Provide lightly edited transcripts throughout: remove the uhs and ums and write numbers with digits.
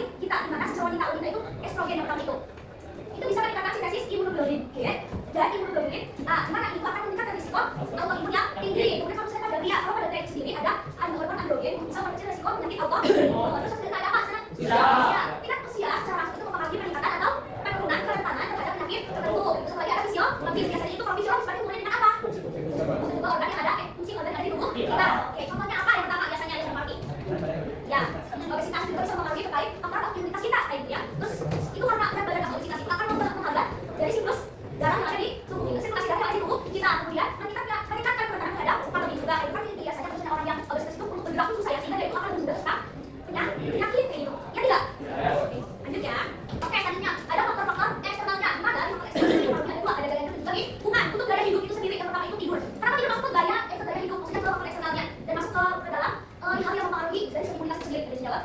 mempengaruhi kita, di mana seseorang kita itu estrogen yang pertama itu bisa meningkatkan sintesis imunoglobulin, dan imunoglobulin, mana itu akan meningkatkan risiko autoimun yang tinggi. Kemudian kalau misalnya pada pria, kalau pada pria sendiri ada hormon androgen, bisa mengecil risiko penyakit autoimun. Terus selanjutnya ada apa? Tingkat usia secara langsung itu mempengaruhi peningkatan atau penurunan kerentanan terhadap penyakit tertentu. Terus lagi ada fisiologis, biasanya itu kalau fisiologis berarti hubungannya dengan apa? Fungsi organ yang ada, fungsi organ dari tubuh kita. Oke, contohnya apa yang pertama biasanya yang mempengaruhi? Ya, obesitas juga bisa mempengaruhi terkait apakah imunitas kita, kayak gitu ya. Terus itu karena berat badan obesitas itu akan menghambat dari siklus darah yang ada di tubuh kita, sirkulasi darah yang ada di tubuh kita. Kemudian nanti kita meningkatkan kerentanan terhadap kalori juga. Itu kan biasanya biasanya orang yang obesitas itu untuk bergerak itu susah ya, sehingga dia itu akan menderita penyakit kayak gitu. Ya tidak? Oke, lanjut ya. Oke, selanjutnya ada faktor-faktor eksternalnya. Gimana dari faktor eksternalnya? Ada dua, ada gaya hidup juga nih. Bukan, untuk gaya hidup itu sendiri yang pertama itu tidur. Kenapa tidur masuk ke gaya hidup? Maksudnya ke faktor eksternalnya dan masuk ke dalam hal yang mempengaruhi dari segi imunitas itu sendiri. Ada dijawab?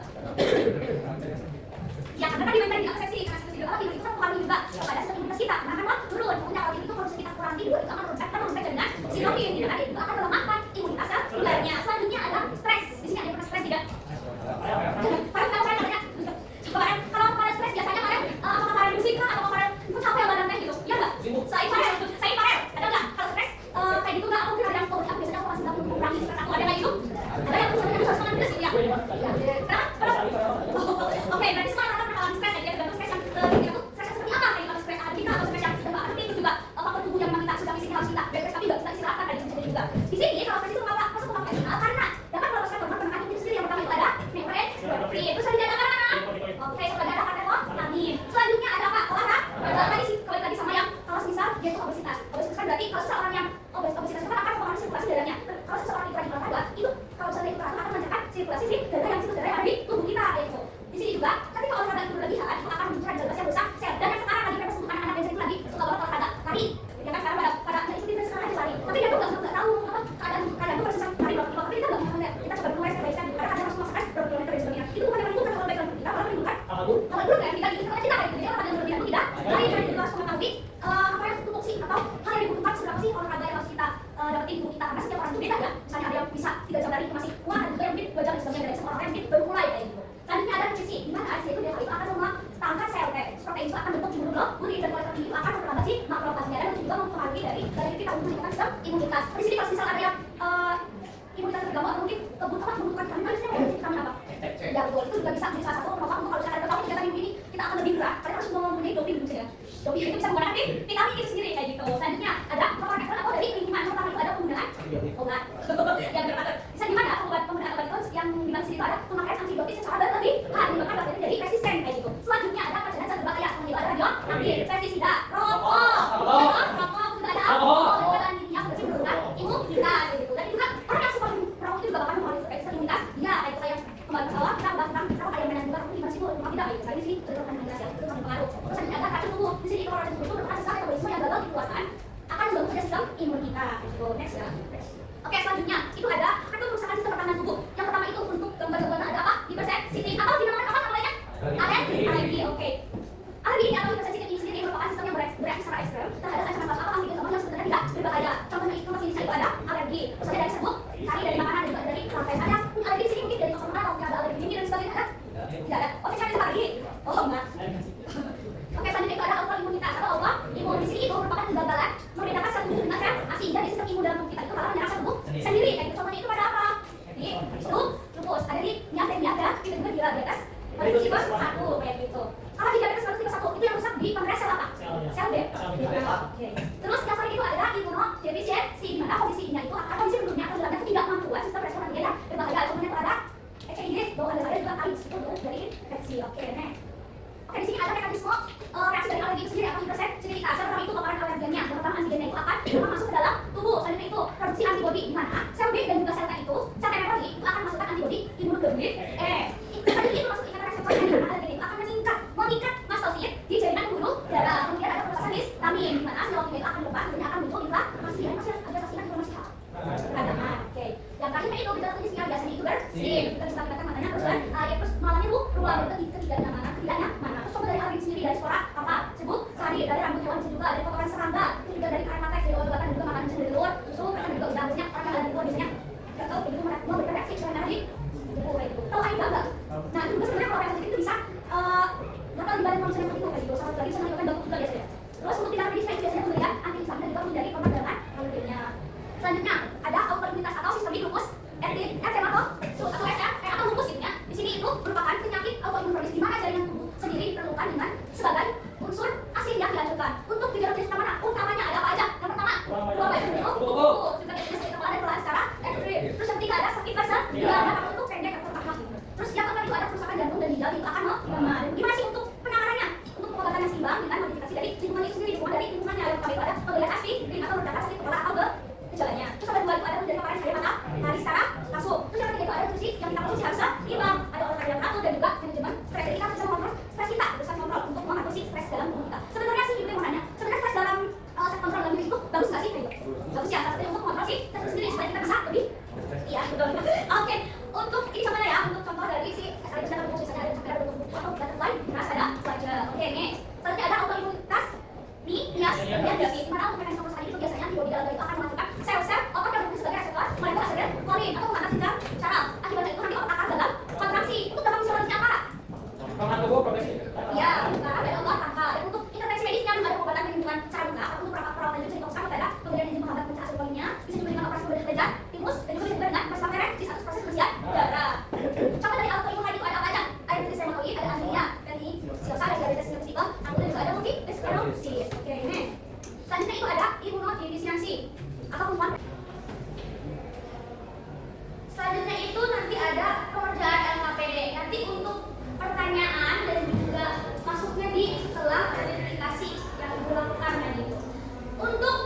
Ya, karena tadi tadi di seksi, karena seksi tidur itu kan mempengaruhi juga pada sistem imunitas kita. Karena kan turun. Kemudian kalau itu kalau kita kurang tidur itu akan menurunkan jaringan sinokin, tidak kan? Itu akan melemahkan imunitas selulernya. Selanjutnya ada stres. Di sini ada yang pernah stres tidak? Kalau kalian stres biasanya kalian apakah kalian musik kah atau kalian ikut capek badannya gitu? Iya nggak? Saya parel. Ada nggak? Kalau stres kayak gitu nggak? Mungkin ada yang tahu biasanya aku masih nggak mengurangi stres aku, ada nggak gitu? Ada yang harus mengambil sih ya? Kenapa? Oke, berarti semua akan mengalami stres ya. Tergantung stres yang kita tuh stres seperti apa? Kayak kalau stres adrenal atau stres yang sedang aktif itu juga faktor tubuh yang memang kita sudah fisik harus kita bebas tapi nggak istirahatkan tadi bisa juga. Di sini kalau stres itu kenapa? Masuk ke faktor eksternal karena dapat melepaskan hormon penenang itu sendiri. Yang pertama itu ada norepinefrin. Terus ada mana? Oke, ada katekolamin. Selanjutnya ada apa? Tadi sih kembali lagi sama yang kalau misal dia itu obesitas. Obesitas kan berarti kalau seseorang yang obesitas itu kan akan mempengaruhi sirkulasi darahnya. Kalau seseorang itu rajin olahraga, itu kalau misalnya itu teratur akan melancarkan sirkulasi darah yang ada di tubuh kita kayak gitu. Di sini juga ketika olahraga itu berlebihan itu akan mencari sel besar sel. Dan yang sekarang lagi kita untuk anak-anak yang itu lagi suka banget olahraga lari. Ya kan sekarang pada ikuti tren sekarang aja lari. Tapi dia tuh nggak tahu apa keadaan tuh persis lari berapa kilometer. Tapi kita nggak mengenal. Kita coba mulai step by step. Karena ada harus masukkan berapa kilometer dan sebagainya. Itu bukan yang menentukan kalau baik kita malah menentukan. Kalau dulu kan kita gitu kita kayak gitu ya olahraga yang berlebihan itu tidak. Tapi kita harus mengetahui apa yang tupoksi atau hal yang dibutuhkan seberapa sih olahraga yang harus kita dapetin di tubuh kita. Karena setiap orang itu beda ya. Misalnya ada yang bisa 3 jam lari itu masih kuat, ada juga yang mungkin 2 jam dan sebagainya. Dan semua orang yang mungkin baru mulai kayak gitu. Selanjutnya ada nutrisi, di mana nutrisi itu dia akan mempertahankan sel protein itu akan bentuk imunoglobulin dan kualitas tinggi itu akan memperlambat si makrofagnya dan juga mempengaruhi dari kita untuk meningkatkan sistem imunitas. Di sini kalau misalnya ada yang imunitas terganggu atau mungkin kebutuhan vitamin biasanya mau vitamin apa? Ya betul, itu juga bisa menjadi salah satu penopang untuk kalau misalnya ada kegiatan imun ini kita akan lebih berat. Kalian harus mempunyai doping misalnya. Doping itu bisa menggunakan vitamin itu sendiri kayak gitu. Selanjutnya ada faktor eksternal atau dari lingkungan. Yang pertama itu ada penggunaan obat yang berbagai. Bisa di mana penggunaan obat itu yang di mana sini itu ada pemakaian antibiotik secara berlebihan menyebabkan bakteri jadi resisten kayak gitu. Selanjutnya ada pencernaan zat berbahaya seperti ada radioaktif, pestisida, rokok juga ada alkohol dan yang bersih menurunkan imunitas gitu. Dan juga orang yang suka merokok itu juga bakal mempengaruhi imunitas. Ya kayak kita yang kembali ke bawah kita bahas tentang kenapa ada yang menandakan gimana sih bu rumah tidak gitu. Tadi sih menurunkan imunitas ya itu sangat berpengaruh. Terus selanjutnya ada racun tubuh. Di sini kalau racun tubuh itu merupakan sesat metabolisme yang gagal dikeluarkan akan mengganggu sistem imun kita. Gitu. Next ya. Oke, selanjutnya itu ada akan merusakan sistem pertahanan tubuh. Yang pertama itu untuk gangguan-gangguan ada apa? Hipersensitif atau dinamakan apa namanya? Alergi. Oke. Alergi ini atau hipersensitif ini sendiri merupakan sistem yang bereaksi secara ekstrem terhadap ancaman masuk akal yang sebenarnya tidak berbahaya. Contohnya itu maksudnya itu ada alergi. Misalnya dari serbuk, cari dari makanan dan juga dari lantai. Ada alergi di sini mungkin dari faktor atau tidak ada alergi dingin dan sebagainya ada? Tidak ada. Oke, cari alergi. Oh enggak. Oke, selanjutnya itu ada autoimunitas atau autoimun. Di sini itu merupakan kegagalan membedakan sel tubuh dengan sel asing. Jadi sistem imun dalam tubuh kita itu malah menyerang sel tubuh sendiri. Kayak gitu. Contohnya itu pada apa? Jadi itu lupus. Ada di miastenia dan itu juga di diabetes. Lalu tipe 1 kayak gitu. Kalau diabetes lalu tipe 1 itu yang rusak di pankreas sel apa? Sel B. Oke. Terus yang paling itu adalah imunodeficiency, di mana kondisi ini itu atau kondisi menurutnya atau dalamnya ketidakmampuan sistem respon antigen yang berbahaya. Contohnya pada HIV, bau ada juga AIDS itu dari infeksi. Oke, next. Oke, di sini ada mekanisme reaksi dari alergi itu sendiri atau hipersensitivita. Yang pertama itu paparan alergennya. Yang pertama antigennya itu akan masuk ke dalam tubuh. Selanjutnya itu produksi antibodi, di mana sel B dan juga sel T itu, sel T memori itu akan masukkan antibodi imunoglobulin E. Selanjutnya itu masuk ikatan reseptor yang alergen itu akan mengikat mastosit di jaringan pembuluh darah. Kemudian ada pelepasan histamin, di mana sel itu akan lepas dan akan muncul inflamasi. Masih ada pastikan inflamasi apa? Radang. Oke. Yang terakhir itu kita tulis biasanya itu bersin. Kita bisa lihat matanya terus kan. Ya terus malamnya bu, ruang itu ketiganya mana? Ketiganya mana? Terus dari alergi sendiri dari spora apa? Sebut sari dari rambut hewan bisa juga dari kotoran serangga. Itu juga dari karet latex, dari obat-obatan dan juga makanan bisa dari luar. Susu kan juga udah biasanya orang yang ada di luar biasanya nggak tahu begitu mau berreaksi dengan tadi. Itu kayak gitu. Tahu air enggak? kalau misalnya seperti itu kayak gitu, sama lagi bisa menyebabkan batuk juga biasanya. Terus untuk tindakan medis lain biasanya pemberian anti-inflam dan juga menghindari pemadaman alergennya. Selanjutnya ada autoimunitas atau sistemik lupus atau lupus gitu ya. Di sini itu merupakan penyakit autoimun kronis di mana jaringan tubuh sendiri diperlukan dengan sebagai unsur asing yang dihancurkan. Untuk gejala jenis utamanya ada apa aja? Yang pertama, luka itu juga jenis kepala dan kelelahan secara ekstrim. Terus yang ketiga ada sakit fase, tidak ada untuk pendek atau paha. Terus yang keempat itu ada kerusakan jantung dan ginjal itu akan melemah. Dan gimana sih untuk penanganannya? Untuk pengobatan yang seimbang dengan modifikasi dari lingkungan itu sendiri, dukungan dari lingkungannya yang pertama itu ada pemberian aspirin atau redakan sakit kepala atau gejalanya. Terus yang kedua itu ada menjadi kemarin saya mata hari secara langsung. Terus yang ketiga itu ada nutrisi yang kita produksi harus seimbang, ada olahraga yang teratur dan juga manajemen stres. Jadi kita bisa mengontrol stres kita, bisa mengontrol untuk mengatasi stres dalam tubuh kita. Sebenarnya sih juga mau nanya, sebenarnya stres dalam self control dalam diri itu bagus nggak sih? Bagus ya, salah satunya untuk mengontrol sih stres sendiri supaya kita bisa lebih. Iya betul. Oke, untuk ini contohnya ya, untuk contoh dari si ada bentuk misalnya ada cakar bentuk buku atau butterfly, terus ada wajah. Oke, ini selanjutnya ada autoimunitas nih, ya, di mana untuk mekanisme kerusakan itu biasanya antibodi dalam itu akan melakukan sel-sel otot yang berfungsi sebagai reseptor molekul asetil kolin atau mengangkat jenjang saraf. Akibatnya itu nanti otot akan gagal kontraksi. Untuk dampak fisiologisnya apa? Ya, karena ada otot tangkal. Dan untuk intervensi medisnya juga ada pengobatan perlindungan secara luka atau untuk perawatan itu bisa ditokskan kepada pemberian enzim penghambat pencahar asil kolinnya, bisa juga dengan operasi bedah ledah, timus, dan juga bisa dengan operasi pankreas di satu proses bersiap darah. Contoh dari autoimun tadi itu ada apa aja? Ada diabetes reumatoid, ada anemia, pernisiosa, ada diabetes tipe, kemudian juga ada multiple sclerosis. Oke, ini. Selanjutnya itu ada imunodefisiensi atau kuman. Selanjutnya itu nanti ada pengerjaan LKPD. Nanti untuk pertanyaan dan juga masuknya di setelah verifikasi yang dilakukan tadi itu. Untuk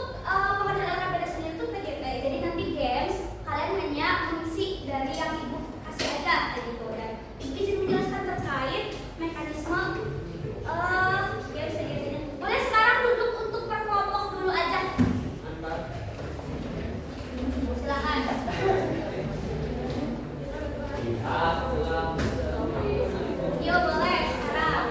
pengerjaan LKPD sendiri itu PGP. Jadi nanti games kalian hanya mengisi dari yang ibu kasih aja gitu. Dan izin menjelaskan terkait mekanisme games PGP-nya. Boleh sekarang duduk untuk per kelompok dulu aja. Silakan. Yo boleh sekarang.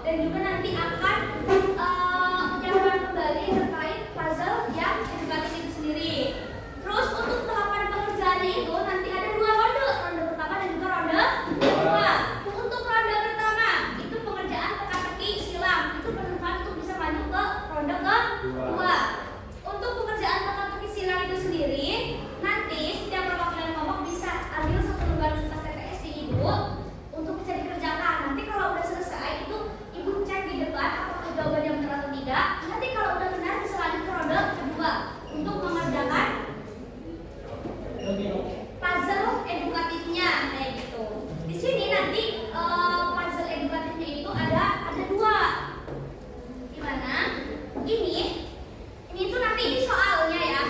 Dan juga nanti akan menyampaikan kembali terkait puzzle yang edukatif itu sendiri. Terus untuk tahapan pengerjaannya itu nanti ada 2 ronde pertama dan juga ronde kedua. Untuk ronde pertama itu pengerjaan teka-teki silang, itu penentuan untuk bisa maju ke ronde kedua. Untuk pengerjaan teka-teki silang itu sendiri, nanti setiap perwakilan kelompok bisa ambil 1 lembar kertas TPS di ibu untuk bisa dikerjakan. Nanti kalau udah selesai itu ibu cek di depan apakah jawabannya benar atau tidak. Nanti kalau udah benar bisa lanjut ke ronde kedua untuk mengerjakan puzzle edukatifnya kayak gitu. Di sini nanti puzzle edukatifnya itu ada 2. Gimana? Ini tuh nanti ini soalnya ya.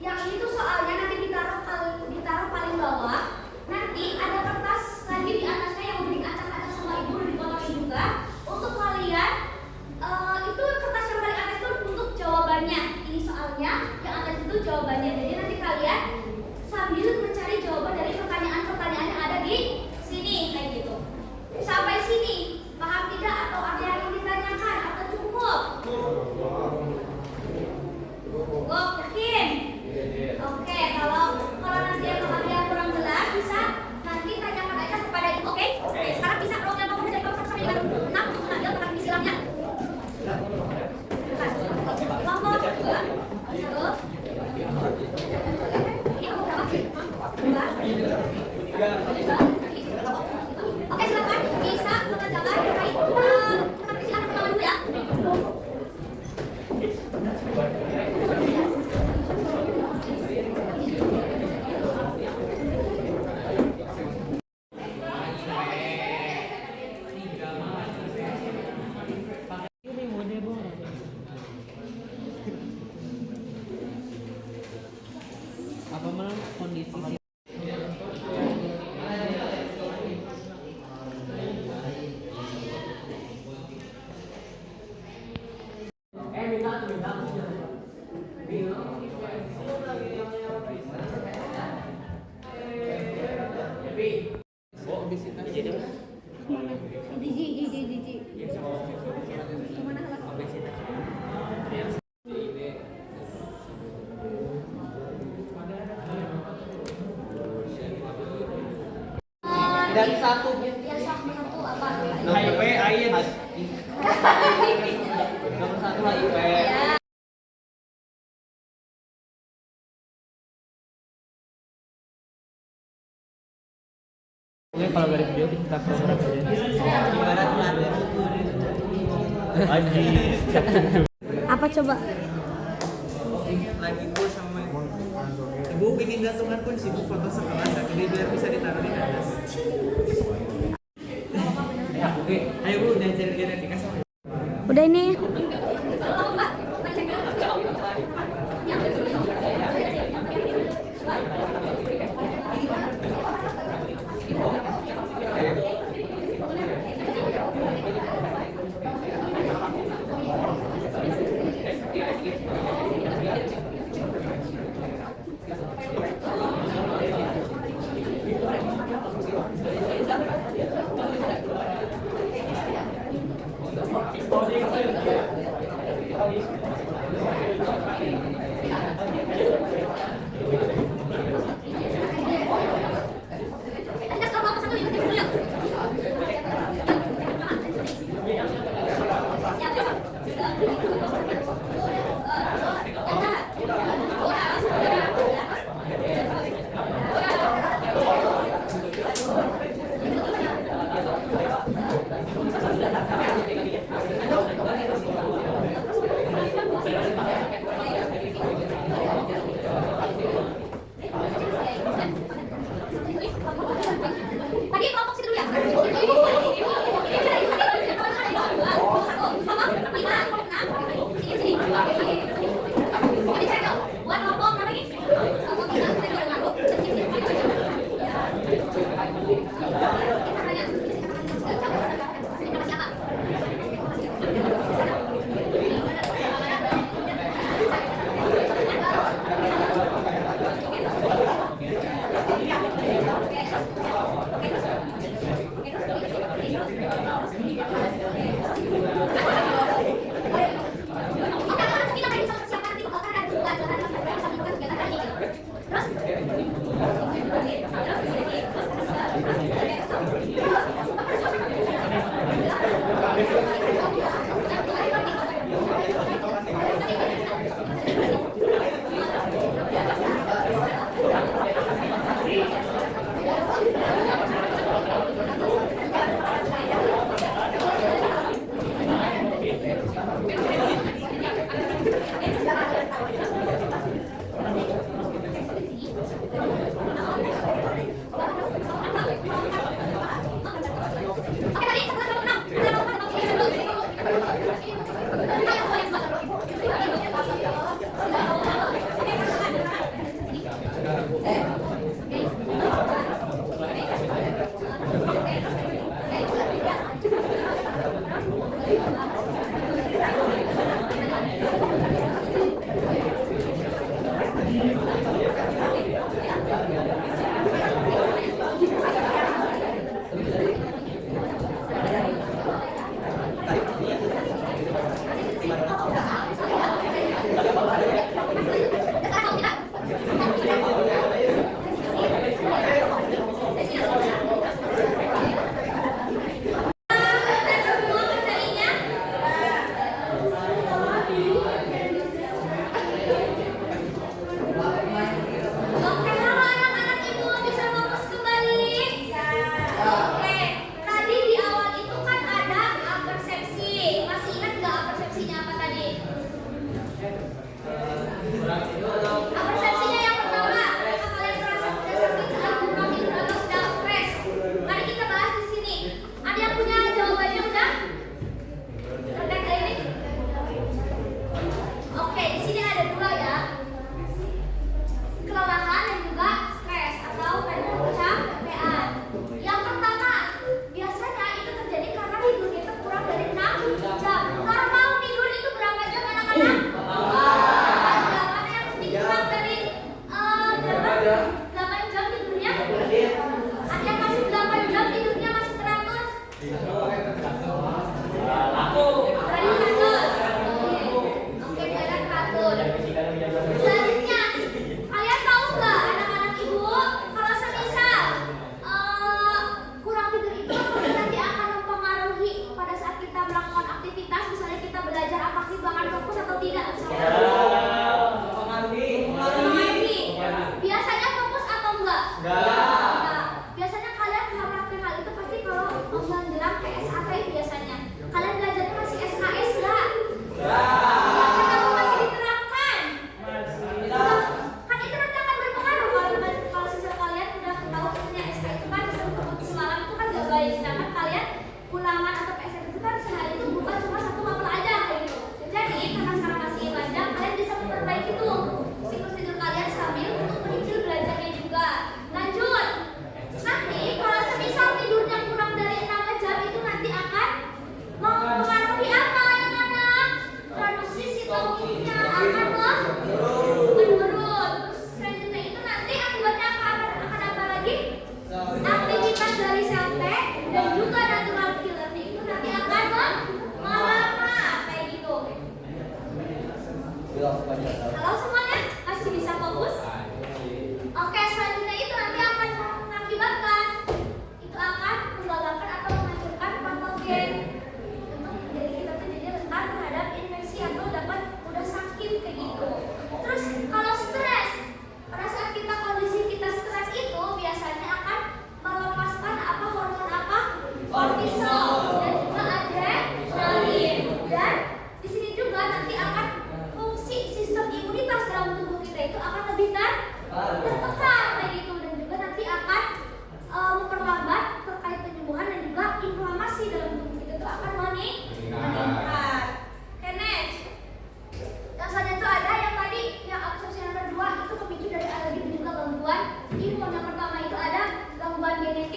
Yang ini tuh soalnya nanti ditaruh paling bawah. Nanti ada kertas lagi di atasnya yang udah diacak-acak sama ibu, udah dikotorin juga. Untuk kalian itu kertas yang paling atas itu untuk jawabannya. Ini soalnya, yang atas itu jawabannya. Jadi nanti kalian sambil mencari jawaban dari pertanyaan-pertanyaan yang ada di sini kayak gitu. Sampai sini paham tidak atau ada yang ditanyakan atau cukup? Cukup, yakin? Oke, kalau nanti ada yang kurang jelas bisa nanti tanyakan aja kepada ibu. Oke, sekarang bisa kalau kalian mau dari kelompok sampai dengan 6 untuk mengambil teka-teki silangnya. Kelompok 2, 1. Ini kelompok berapa? 2. Oke, silakan bisa mengerjakan terkait teka-teki silang pertama dulu ya. Kemana? Jiji. Kemana lah? Dari satu Yang satu apa? HIV AIDS. Nomor satu HIV. Ya. Oke, kalau dari video kita program aja. Gimana tuh ada? Anjir. Apa coba? Lagi gue sama ibu bikin gantungan pun sibuk foto sekelas, jadi biar bisa ditaruh di atas. Oke, ayo bu, udah cari genetika sama. Udah ini. Thank you.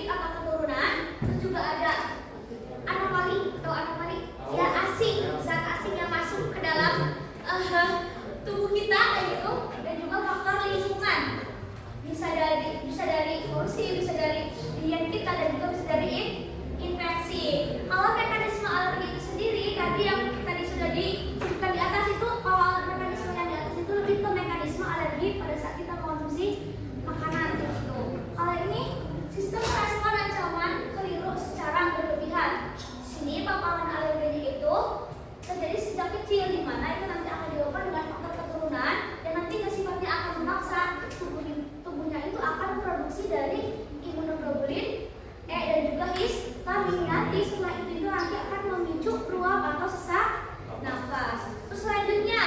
genetik atau keturunan, terus juga ada anomali atau anomali ya asing, zat asing yang masuk ke dalam tubuh kita kayak gitu, dan juga faktor lingkungan. Bisa dari evolusi, bisa dari diet kita, dan juga bisa dari infeksi. Kalau mekanisme alergi itu sendiri tadi yang tadi sudah disebutkan di atas itu, kalau mekanisme yang di atas itu lebih ke mekanisme alergi pada saat kita mengonsumsi makanan gitu. Kalau ini sistem respon ancaman keliru secara berlebihan. Sini paparan alerginya itu terjadi sejak kecil, di mana itu nanti akan dilakukan dengan faktor keturunan, dan nanti sifatnya akan memaksa tubuhnya itu akan memproduksi dari imunoglobulin dan juga histamin. Nanti setelah itu nanti akan memicu peluap atau sesak nafas. Terus selanjutnya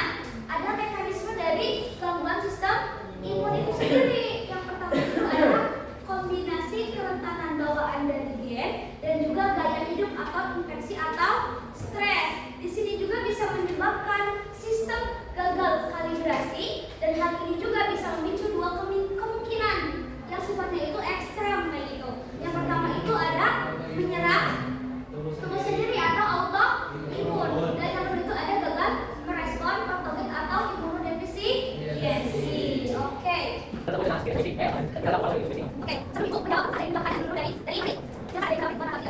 ada mekanisme dari gangguan sistem imun itu sendiri. Yang pertama itu adalah kombinasi kerentanan bawaan dari gen dan juga gaya hidup atau infeksi atau stres. Di sini juga bisa menyebabkan sistem gagal kalibrasi, dan hal ini juga bisa memicu dua kemungkinan yang sifatnya itu ekstrem kayak gitu. Yang pertama itu ada menyerang tubuh sendiri atau autoimun, dan yang kedua itu ada gagal merespon patogen atau imunodefisiensi. Oke, sebelum itu pendapat ada yang dilakukan dulu dari ini. Yang ada yang dilakukan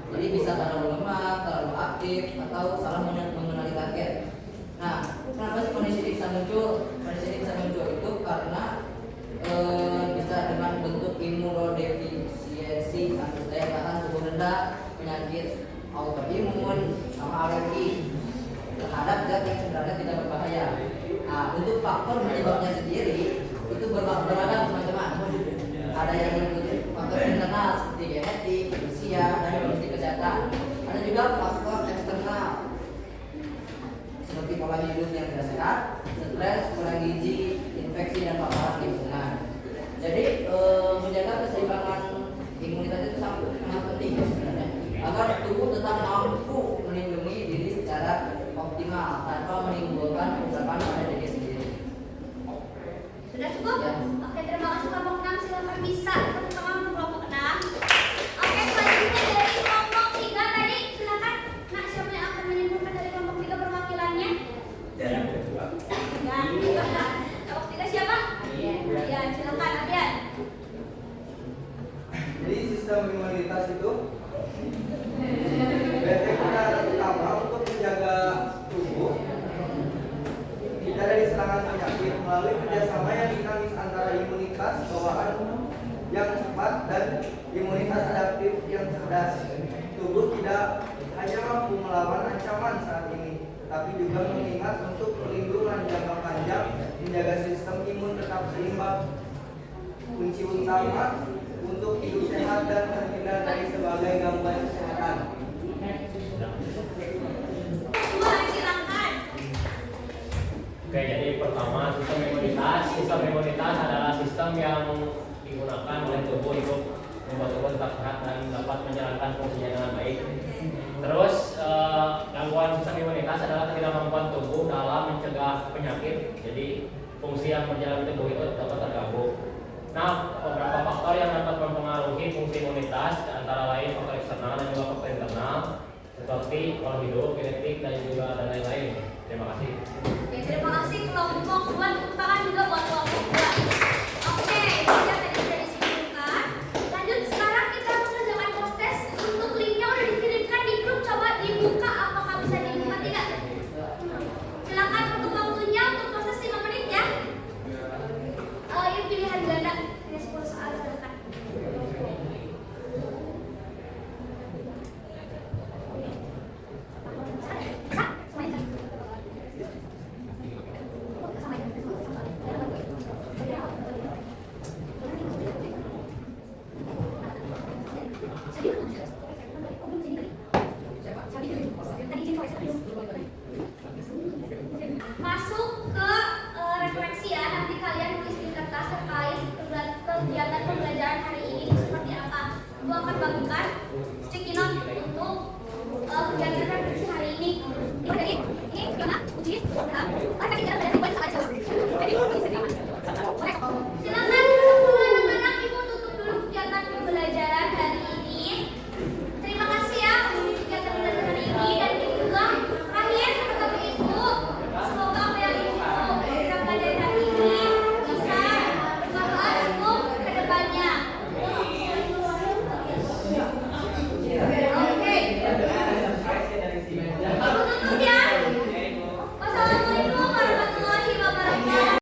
Jadi bisa terlalu lemah, terlalu aktif, atau salah mengenali target. Nah, kenapa sih kondisi ini bisa muncul? Kondisi ini bisa muncul itu karena bisa dengan bentuk imunodefisiensi atau daya tahan tubuh rendah, penyakit autoimun, sama alergi terhadap zat yang sebenarnya tidak berbahaya. Nah, untuk faktor penyebabnya sendiri itu beragam teman-teman. Ada yang mengikuti faktor internal seperti genetik, usia, dan kondisi kesehatan. Ada juga faktor eksternal seperti pola hidup yang tidak sehat, stres, kurang gizi, infeksi, dan paparan lingkungan. Jadi menjaga keseimbangan imunitas itu sangat penting sebenarnya, agar tubuh tetap mampu melindungi diri secara optimal tanpa menimbulkan kerusakan pada diri sendiri. Sudah cukup? Ya. Oke, terima kasih kelompok 6. Silakan bisa tepuk tangan untuk kelompok 6. Oke, selanjutnya dari kelompok 3 tadi silakan. Nah, siapa yang akan menyimpulkan dari kelompok 3 perwakilannya? Ya. Kelompok 3 siapa? Ya, silakan Adian. Jadi sistem imunitas itu kita utama untuk menjaga tubuh kita dari serangan penyakit melalui kerjasama yang dinamis antara imunitas bawaan yang cepat dan imunitas adaptif yang cerdas. Tubuh tidak hanya mampu melawan ancaman saat ini, tetapi juga mengingat untuk perlindungan jangka panjang, menjaga sistem imun tetap seimbang kunci utama untuk hidup sehat dan terhindar dari sebagai gangguan kesehatan. Silakan. Oke, jadi pertama sistem imunitas. Sistem imunitas adalah sistem yang digunakan oleh tubuh untuk membuat tubuh tetap sehat dan dapat menjalankan fungsinya dengan baik. Terus gangguan sistem imunitas adalah ketidakmampuan tubuh dalam mencegah penyakit. Jadi fungsi yang berjalan di tubuh itu dapat terganggu. Nah, beberapa faktor yang dapat mempengaruhi fungsi imunitas antara lain faktor eksternal dan juga faktor internal seperti pola hidup, genetik dan juga dan lain-lain. Terima kasih. Oke, terima kasih kelompok 2, tepuk tangan juga buat kelompok 2. Oke, ini yang tadi sudah disimpulkan. Lanjut, sekarang kita mengerjakan proses. Untuk linknya udah dikirimkan di grup, coba dibuka apakah bisa dibuka tidak? Silakan untuk waktunya untuk proses 5 menit ya. Yang pilihan ganda, ada 10 soal silakan. Masuk ke refleksi ya, nanti kalian tulis di kertas terkait kegiatan pembelajaran hari ini seperti apa. Gue akan bagikan sticky note untuk kegiatan refleksi hari ini. Ini gimana? Uji? Kita